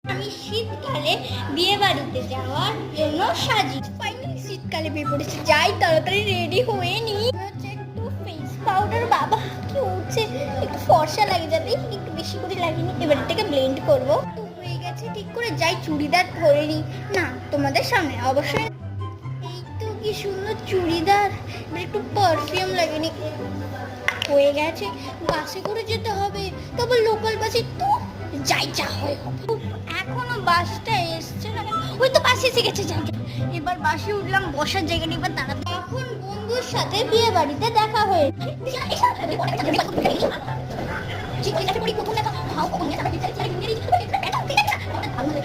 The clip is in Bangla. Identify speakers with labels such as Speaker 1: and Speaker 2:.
Speaker 1: আমি শীতকালে বিয়ে বাড়িতে যাওয়ার জন্য সাজি। ফাইনালি শীতকালে বিয়ে পড়েছি, যাই তাড়াতাড়ি রেডি হয়ে নি। একটু ফেস পাউডার, বাবা কি উঠছে, একটু ফর্সা লাগে যাতে একটু বেশি করে লাগিনি। এবার থেকে ব্লেন্ড করবো। তো হয়ে গেছে, ঠিক করে যাই চুড়িদার ধরে নি না তোমাদের সামনে অবশ্যই। এই তো কি সুন্দর চুড়িদার, এবার একটু পারফিউম লাগেনি। হয়ে গেছে, বাসে করে যেতে হবে, তবে লোকাল বাসে তো যাই যা হয় হবে। এখনো বাসটা এসছে না, ওই তো বাস এসে গেছে। যাই এবার বাসে উঠলাম, বসার জায়গা নেই, এবার দাঁড়াতে। এখন বন্ধুর সাথে বিয়ে বাড়িতে দেখা হয়েছে। আমরা